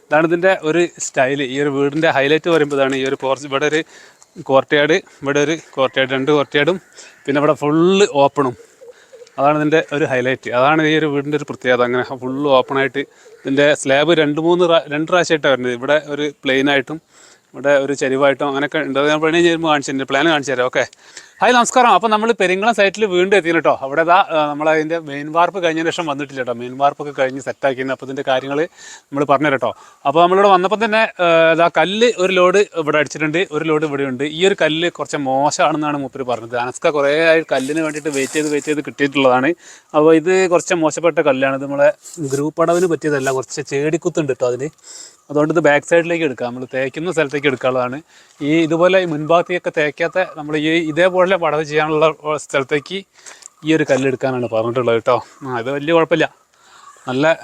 ഇതാണ് ഇതിൻ്റെ ഒരു സ്റ്റൈല്. ഈ ഒരു വീടിൻ്റെ ഹൈലൈറ്റ് പറയുമ്പോൾ ഇതാണ്. ഈ ഒരു പോർച്ച്, ഇവിടെ ഒരു കോർട്ട്യാർഡ്, ഇവിടെ ഒരു കോർട്ട്യാർഡ്, 2 കോർട്ട്യാർഡും പിന്നെ ഇവിടെ ഫുള്ള് ഓപ്പണും. അതാണ് ഇതിൻ്റെ ഒരു ഹൈലൈറ്റ്. അതാണ് ഈ ഒരു വീടിൻ്റെ ഒരു പ്രത്യേകത. അങ്ങനെ ഫുള്ള് ഓപ്പണായിട്ട് ഇതിൻ്റെ സ്ലാബ് 2 പ്രാവശ്യമായിട്ടാണ് വരുന്നത്. ഇവിടെ ഒരു പ്ലെയിനായിട്ടും ഇവിടെ ഒരു ചെരിവായിട്ടും അങ്ങനെയൊക്കെ ഉണ്ട്. ഞാൻ പണി ചെയ്യുമ്പോൾ കാണിച്ചു പ്ലാൻ കാണിച്ചു തരാം. ഓക്കെ, ഹായ് നമസ്കാരം. അപ്പോൾ നമ്മൾ പെരിങ്ങളം സൈറ്റിൽ വീണ്ടും എത്തിയിരുന്നു കേട്ടോ. അവിടെ നമ്മളതിൻ്റെ മെയിൻ വാർപ്പ് കഴിഞ്ഞതിന് ശേഷം വന്നിട്ടില്ല കേട്ടോ. മെയിൻ വാർപ്പൊക്കെ കഴിഞ്ഞ് സെറ്റാക്കിയിരുന്നു. അപ്പോൾ ഇതിൻ്റെ കാര്യങ്ങൾ നമ്മൾ പറഞ്ഞു കേട്ടോ. അപ്പോൾ നമ്മളിവിടെ വന്നപ്പോൾ തന്നെ കല്ല് ഒരു ലോഡ് ഇവിടെ അടിച്ചിട്ടുണ്ട്, ഒരു ലോഡ് ഇവിടെ ഉണ്ട്. ഈ ഒരു കല്ല് കുറച്ച് മോശമാണെന്നാണ് മൂപ്പര് പറഞ്ഞത്. അനസ്ക കുറേ ആയി കല്ലിന് വേണ്ടിയിട്ട് വെയിറ്റ് ചെയ്ത് കിട്ടിയിട്ടുള്ളതാണ്. അപ്പോൾ ഇത് കുറച്ച് മോശപ്പെട്ട കല്ലാണ്. ഇത് നമ്മളെ ഗ്രൂപ്പ് അടവിന് പറ്റിയതല്ല, കുറച്ച് ചേടിക്കുത്തുണ്ട് കേട്ടോ അതിന്. അതുകൊണ്ട് ഇത് ബാക്ക് സൈഡിലേക്ക് എടുക്കാം, നമ്മൾ തേക്കുന്ന സ്ഥലത്തേക്ക് എടുക്കാനുള്ളതാണ്. ഇതുപോലെ ഈ മുൻഭാഗത്തേക്കൊക്കെ തേക്കാത്ത നമ്മൾ ഇതേപോലെ പടവ് ചെയ്യാനുള്ള സ്ഥലത്തേക്ക് ഈ ഒരു കല്ലെടുക്കാനാണ് പറഞ്ഞിട്ടുള്ളത് കേട്ടോ. ഇത് വലിയ കുഴപ്പമില്ല, നല്ല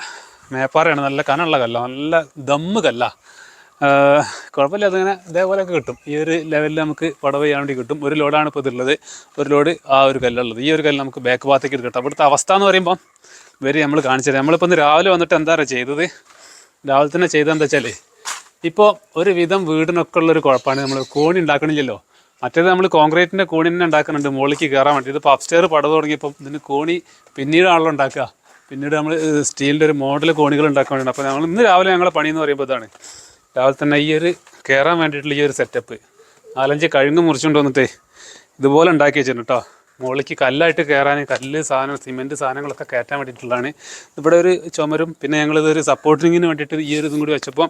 മേപ്പാറയാണ്, നല്ല കനമുള്ള കല്ല, നല്ല ദമ്മ് കല്ല, കുഴപ്പമില്ല. അതിങ്ങനെ ഇതേപോലെയൊക്കെ കിട്ടും. ഈ ഒരു ലെവലിൽ നമുക്ക് പടവ് ചെയ്യാൻ വേണ്ടി കിട്ടും. ഒരു ലോഡാണ് ഇപ്പോൾ ഇതുള്ളത്, ഒരു ലോഡ് ആ ഒരു കല്ലുള്ളത്. ഈ ഒരു കല്ല് നമുക്ക് ബാക്ക് ഭാഗത്തേക്ക് എടുക്കട്ടെ. അവിടുത്തെ അവസ്ഥ എന്ന് പറയുമ്പം നമ്മൾ കാണിച്ചു തരാം. നമ്മളിപ്പോൾ ഇന്ന് രാവിലെ വന്നിട്ട് എന്താ ചെയ്തത്, രാവിലെ തന്നെ ചെയ്തതെന്താ വെച്ചാൽ, ഇപ്പോൾ ഒരു വിധം വീടിനൊക്കെ ഉള്ളൊരു കുഴപ്പമാണ്, നമ്മൾ കോണി ഉണ്ടാക്കണില്ലല്ലോ. മറ്റേത് നമ്മൾ കോൺക്രീറ്റിൻ്റെ കോണി തന്നെ ഉണ്ടാക്കുന്നുണ്ട് മുകളിലേക്ക് കയറാൻ വേണ്ടി. ഇതിപ്പോൾ അപ്സ്റ്റെയർ പടവ് തുടങ്ങിയപ്പോൾ ഇതിന് കോണി പിന്നീടാണല്ലോ ഉണ്ടാക്കുക. പിന്നീട് നമ്മൾ സ്റ്റീലിൻ്റെ ഒരു മോഡൽ കോണികൾ ഉണ്ടാക്കാൻ വേണ്ടിയിട്ട്. അപ്പോൾ നമ്മൾ ഇന്ന് രാവിലെ ഞങ്ങളെ പണി എന്ന് പറയുമ്പോൾ ഇതാണ്. രാവിലെ തന്നെ ഈ ഒരു കയറാൻ വേണ്ടിയിട്ടുള്ള ഈ ഒരു സെറ്റപ്പ് 4-5 കഴുങ്ങ് മുറിച്ചുകൊണ്ട് വന്നിട്ട് ഇതുപോലെ ഉണ്ടാക്കി വെച്ചിട്ടുണ്ട് കേട്ടോ. മുകളിലേക്ക് കല്ലായിട്ട് കയറാൻ, കല്ല് സാധനം, സിമെൻറ്റ് സാധനങ്ങളൊക്കെ കയറ്റാൻ വേണ്ടിയിട്ടുള്ളതാണ്. ഇവിടെ ഒരു ചുമരും പിന്നെ ഞങ്ങളിതൊരു സപ്പോർട്ടിങ്ങിന് വേണ്ടിയിട്ട് ഈ ഒരു ഇതും കൂടി വെച്ചപ്പോൾ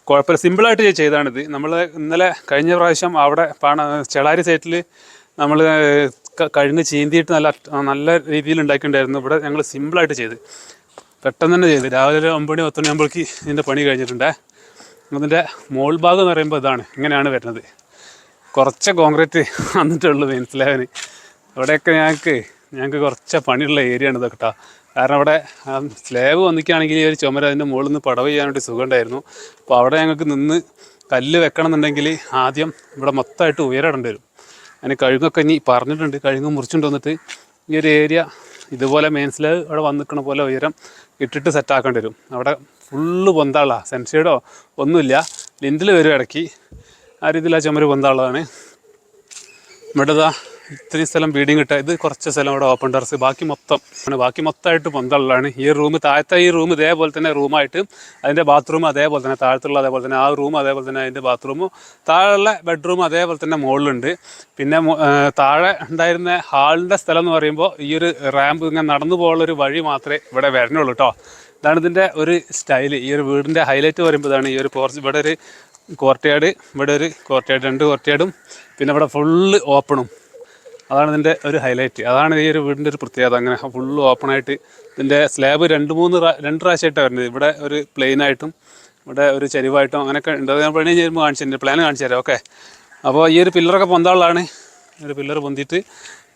കുഴപ്പമില്ല, സിമ്പിളായിട്ട് ചെയ്താണിത്. നമ്മൾ ഇന്നലെ കഴിഞ്ഞ പ്രാവശ്യം അവിടെ ചെളാരി സൈറ്റിൽ നമ്മൾ കഴുങ്ങ് ചീന്തിയിട്ട് നല്ല രീതിയിൽ ഉണ്ടാക്കിയിട്ടുണ്ടായിരുന്നു. ഇവിടെ ഞങ്ങൾ സിമ്പിളായിട്ട് ചെയ്ത് പെട്ടെന്ന് തന്നെ ചെയ്ത് രാവിലെ ഒരു 9 മണി 10 മണിയാകുമ്പോഴേക്ക് ഇതിൻ്റെ പണി കഴിഞ്ഞിട്ടുണ്ട്. അതിൻ്റെ മോൾ ഭാഗം എന്ന് പറയുമ്പോൾ ഇതാണ്, ഇങ്ങനെയാണ് വരുന്നത്. കുറച്ച് കോൺക്രീറ്റ് വന്നിട്ടുള്ളൂ മെയിൻ സ്ലാബിന്. ഇവിടെയൊക്കെ ഞങ്ങൾക്ക് കുറച്ച് പണിയുള്ള ഏരിയ ആണ് ഇതൊക്കെ കേട്ടോ. കാരണം അവിടെ സ്ലാബ് വന്നിക്കുകയാണെങ്കിൽ ഈ ഒരു ചുമര അതിൻ്റെ മുകളിൽ നിന്ന് പടവ് ചെയ്യാൻ വേണ്ടി സുഖമുണ്ടായിരുന്നു. അപ്പോൾ അവിടെ ഞങ്ങൾക്ക് നിന്ന് കല്ല് വെക്കണം എന്നുണ്ടെങ്കിൽ ആദ്യം ഇവിടെ മൊത്തമായിട്ട് ഉയരടേണ്ടി വരും. അതിന് കഴുകൊക്കെ ഇനി പറഞ്ഞിട്ടുണ്ട്, കഴുക് മുറിച്ചുകൊണ്ട് വന്നിട്ട് ഈ ഒരു ഏരിയ ഇതുപോലെ മെയിൻ സ്ലാബ് അവിടെ വന്നിക്കണ പോലെ ഉയരം ഇട്ടിട്ട് സെറ്റാക്കേണ്ടി വരും. അവിടെ ഫുള്ള് പൊന്താളാ, സെൻസൈഡോ ഒന്നുമില്ല, ലിൻഡിൽ വരും ഇടയ്ക്ക്. ആ രീതിയിൽ ആ ചുമര് പൊന്താളതാണ്. ഇവിടെ ഇത്രയും സ്ഥലം ബീഡിങ് കിട്ടുക. ഇത് കുറച്ച് സ്ഥലം ഇവിടെ ഓപ്പൺ ടെറസ്, ബാക്കി മൊത്തമായിട്ട് പൊന്തള്ളാണ്. ഈ റൂം, താഴത്തെ ഈ റൂം ഇതേപോലെ തന്നെ റൂമായിട്ട്, അതിൻ്റെ ബാത്റൂം അതേപോലെ തന്നെ, താഴത്തുള്ള അതേപോലെ തന്നെ, ആ റൂം അതേപോലെ തന്നെ, അതിൻ്റെ ബാത്റൂമും താഴെയുള്ള ബെഡ്റൂം അതേപോലെ തന്നെ മുകളിലുണ്ട്. പിന്നെ താഴെ ഉണ്ടായിരുന്ന ഹാളിൻ്റെ സ്ഥലം എന്ന് പറയുമ്പോൾ ഈ ഒരു റാമ്പ് ഇങ്ങനെ നടന്നു പോകാനുള്ളൊരു വഴി മാത്രമേ ഇവിടെ വരണുള്ളൂ കേട്ടോ. ഇതാണ് ഇതിൻ്റെ ഒരു സ്റ്റൈല്. ഈ ഒരു വീടിൻ്റെ ഹൈലൈറ്റ് പറയുമ്പോൾ ഇതാണ്. ഈ ഒരു പോർച്ച്, ഇവിടെ ഒരു കോർട്ട്യാർഡ്, ഇവിടെ ഒരു കോർട്ട്യാർഡ്, 2 കോർട്ട്യാർഡും പിന്നെ ഇവിടെ ഫുള്ള് ഓപ്പണും. അതാണ് ഇതിൻ്റെ ഒരു ഹൈലൈറ്റ്. അതാണ് ഈ ഒരു വീടിൻ്റെ ഒരു പ്രത്യേകത. അങ്ങനെ ഫുള്ള് ഓപ്പണായിട്ട് ഇതിൻ്റെ സ്ലാബ് 2 പ്രാവശ്യമായിട്ടാണ് വരുന്നത്. ഇവിടെ ഒരു പ്ലെയിനായിട്ടും ഇവിടെ ഒരു ചെരിവായിട്ടും അങ്ങനെയൊക്കെ ഉണ്ട്. ഞാൻ പണി ചെയ്യുമ്പോൾ കാണിച്ചു പ്ലാൻ കാണിച്ചു തരാം. ഓക്കെ, അപ്പോൾ ഈ ഒരു പില്ലറൊക്കെ പൊന്താളാണ്. ഒരു പില്ലർ പൊന്തിയിട്ട്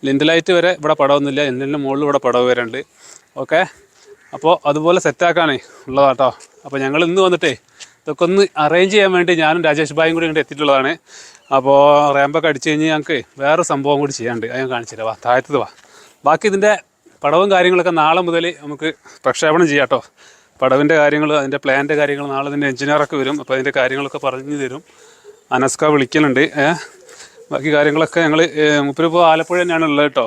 ലിൻഡലായിട്ട് വരെ ഇവിടെ പടമൊന്നുമില്ല, ലിൻഡലിൻ്റെ മുകളിൽ ഇവിടെ പടവ് വരെ ഉണ്ട്. ഓക്കെ, അപ്പോൾ അതുപോലെ സെറ്റാക്കാനേ ഉള്ളതാട്ടോ. അപ്പോൾ ഞങ്ങൾ ഇന്ന് വന്നിട്ടേ ഇതൊക്കെ ഒന്ന് അറേഞ്ച് ചെയ്യാൻ വേണ്ടി ഞാനും രാജേഷ് ഭായും കൂടി ഇങ്ങോട്ട് എത്തിയിട്ടുള്ളതാണ്. അപ്പോൾ റാമ്പൊക്കെ അടിച്ച് കഴിഞ്ഞ് ഞങ്ങൾക്ക് വേറെ സംഭവം കൂടി ചെയ്യാണ്ട്, അത് ഞാൻ കാണിച്ചു തരാം. താഴത്തത് ബാക്കി ഇതിൻ്റെ പടവും കാര്യങ്ങളൊക്കെ നാളെ മുതൽ നമുക്ക് പ്രക്ഷേപണം ചെയ്യാം കേട്ടോ. പടവിൻ്റെ കാര്യങ്ങൾ, അതിൻ്റെ പ്ലാൻ്റെ കാര്യങ്ങൾ നാളെ ഇതിൻ്റെ എഞ്ചിനീയറൊക്കെ വരും. അപ്പോൾ അതിൻ്റെ കാര്യങ്ങളൊക്കെ പറഞ്ഞു തരും. അനസ്ക വിളിക്കലുണ്ട്. ബാക്കി കാര്യങ്ങളൊക്കെ ഞങ്ങൾ മുപ്പിലിപ്പോൾ ആലപ്പുഴ തന്നെയാണ് ഉള്ളത് കേട്ടോ.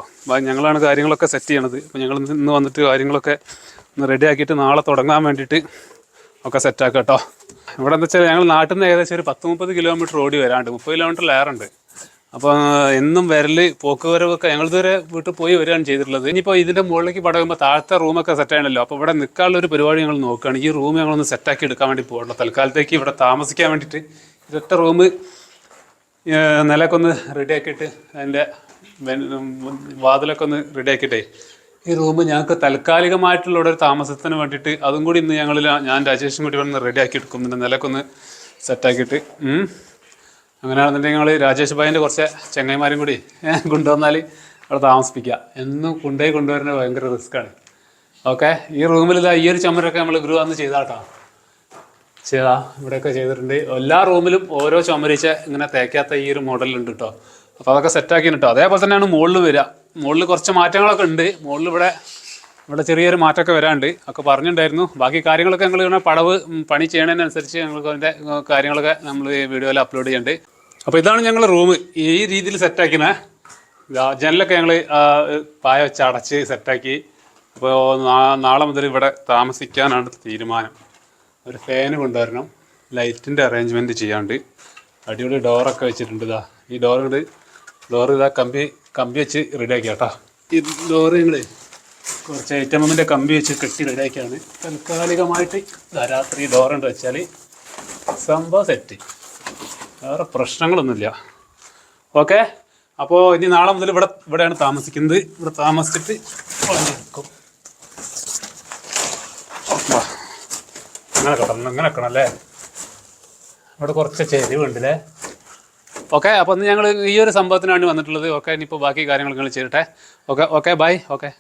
ഞങ്ങളാണ് കാര്യങ്ങളൊക്കെ സെറ്റ് ചെയ്യണത്. അപ്പോൾ ഞങ്ങൾ ഇന്ന് വന്നിട്ട് കാര്യങ്ങളൊക്കെ ഒന്ന് റെഡി ആക്കിയിട്ട് നാളെ തുടങ്ങാൻ വേണ്ടിയിട്ട് ഒക്കെ സെറ്റാക്കാം കേട്ടോ. ഇവിടെ എന്താ വെച്ചാൽ ഞങ്ങൾ നാട്ടിൽ നിന്ന് ഏകദേശം ഒരു 10-30 കിലോമീറ്റർ ഓടി വരാണ്ട്, 30 കിലോമീറ്ററിലേറുണ്ട്. അപ്പോൾ എന്നും പോക്ക് വരവൊക്കെ ഞങ്ങളിതുവരെ വീട്ടിൽ പോയി വരികയാണ് ചെയ്തിട്ടുള്ളത്. ഇനിയിപ്പോൾ ഇതിൻ്റെ മുകളിലേക്ക് പടകുമ്പോൾ താഴത്തെ റൂമൊക്കെ സെറ്റ് ആണല്ലോ. അപ്പോൾ ഇവിടെ നിൽക്കാനുള്ളൊരു പരിപാടി ഞങ്ങൾ നോക്കുകയാണ്. ഈ റൂം ഞങ്ങളൊന്ന് സെറ്റാക്കി എടുക്കാൻ വേണ്ടി പോകണം. തൽക്കാലത്തേക്ക് ഇവിടെ താമസിക്കാൻ വേണ്ടിയിട്ട് ഇതൊറ്റ റൂം നിലയൊക്കെ ഒന്ന് റെഡി ആക്കിയിട്ട് അതിൻ്റെ വാതിലൊക്കെ ഒന്ന് റെഡി ആക്കിയിട്ടേ ഈ റൂം ഞങ്ങൾക്ക് താൽക്കാലികമായിട്ടുള്ള ഒരു താമസത്തിന് വേണ്ടിയിട്ട് അതും കൂടി ഇന്ന് ഞാൻ രാജേഷും കൂടി വന്ന് റെഡി ആക്കി എടുക്കും. പിന്നെ നിലയൊക്കെ ഒന്ന് സെറ്റാക്കിയിട്ട് അങ്ങനെയാണെന്നുണ്ടെങ്കിൽ ഞങ്ങൾ രാജേഷ് ഭായിൻ്റെ കുറച്ച് ചങ്ങായിമാരും കൂടി കൊണ്ടുവന്നാൽ അവിടെ താമസിപ്പിക്കുക. എന്നും കൊണ്ടുവരുന്നത് ഭയങ്കര റിസ്ക്കാണ്. ഓക്കെ, ഈ റൂമിൽ ഈ ഒരു ചുമരൊക്കെ നമ്മൾ ഗ്രൂ വന്ന് ചെയ്താട്ടോ. ഇവിടെയൊക്കെ ചെയ്തിട്ടുണ്ട്. എല്ലാ റൂമിലും ഓരോ ചുമരിച്ച ഇങ്ങനെ തേക്കാത്ത ഈ ഒരു മോഡലുണ്ട് കേട്ടോ. അപ്പോൾ അതൊക്കെ സെറ്റാക്കി കേട്ടോ. അതേപോലെ തന്നെയാണ് മുകളിൽ വരിക. മുകളിൽ കുറച്ച് മാറ്റങ്ങളൊക്കെ ഉണ്ട്. മുകളിൽ ഇവിടെ ഇവിടെ ചെറിയൊരു മാറ്റമൊക്കെ വരാണ്ട് ഒക്കെ പറഞ്ഞിട്ടുണ്ടായിരുന്നു. ബാക്കി കാര്യങ്ങളൊക്കെ ഞങ്ങൾ ഇങ്ങനെ പടവ് പണി ചെയ്യണതിനനുസരിച്ച് ഞങ്ങൾക്ക് അതിൻ്റെ കാര്യങ്ങളൊക്കെ നമ്മൾ വീഡിയോയിൽ അപ്ലോഡ് ചെയ്യുന്നുണ്ട്. അപ്പോൾ ഇതാണ് ഞങ്ങൾ റൂം ഈ രീതിയിൽ സെറ്റാക്കിനെ. ജനലൊക്കെ ഞങ്ങൾ പായ വെച്ച് അടച്ച് സെറ്റാക്കി. അപ്പോൾ നാളെ മുതൽ ഇവിടെ താമസിക്കാനാണ് തീരുമാനം. ഒരു ഫാന് കൊണ്ടുവരണം, ലൈറ്റിൻ്റെ അറേഞ്ച്മെൻറ്റ് ചെയ്യാണ്ട്. അടിപൊളി ഡോറൊക്കെ വെച്ചിട്ടുണ്ട്. ഈ ഡോർ ഇതാ കമ്പി വെച്ച് റെഡിയാക്കി കേട്ടോ. ഈ ഡോറ് ഞങ്ങൾ കുറച്ച് ഐറ്റമിൻ്റെ കമ്പി വെച്ച് കെട്ടി റെഡിയാക്കിയാണ്. താൽക്കാലികമായിട്ട് രാത്രി ഡോറുണ്ട് വെച്ചാൽ സംഭവം സെറ്റ്, വേറെ പ്രശ്നങ്ങളൊന്നുമില്ല. ഓക്കെ, അപ്പോൾ ഇനി നാളെ മുതൽ ഇവിടെയാണ് താമസിക്കുന്നത്. ഇവിടെ താമസിച്ചിട്ട് പണിയെടുക്കും. അങ്ങനെ വെക്കണം അല്ലേ? ഇവിടെ കുറച്ച് ചെരിവുണ്ടല്ലേ? ഓക്കെ, അപ്പോൾ ഇന്ന് ഞങ്ങൾ ഈ ഒരു സംഭവത്തിന് വേണ്ടി വന്നിട്ടുള്ളത്. ഓക്കെ, ഇനിയിപ്പോൾ ബാക്കി കാര്യങ്ങൾ നിങ്ങൾ ചെയ്തിട്ടെ. Okay bye. ഓക്കെ.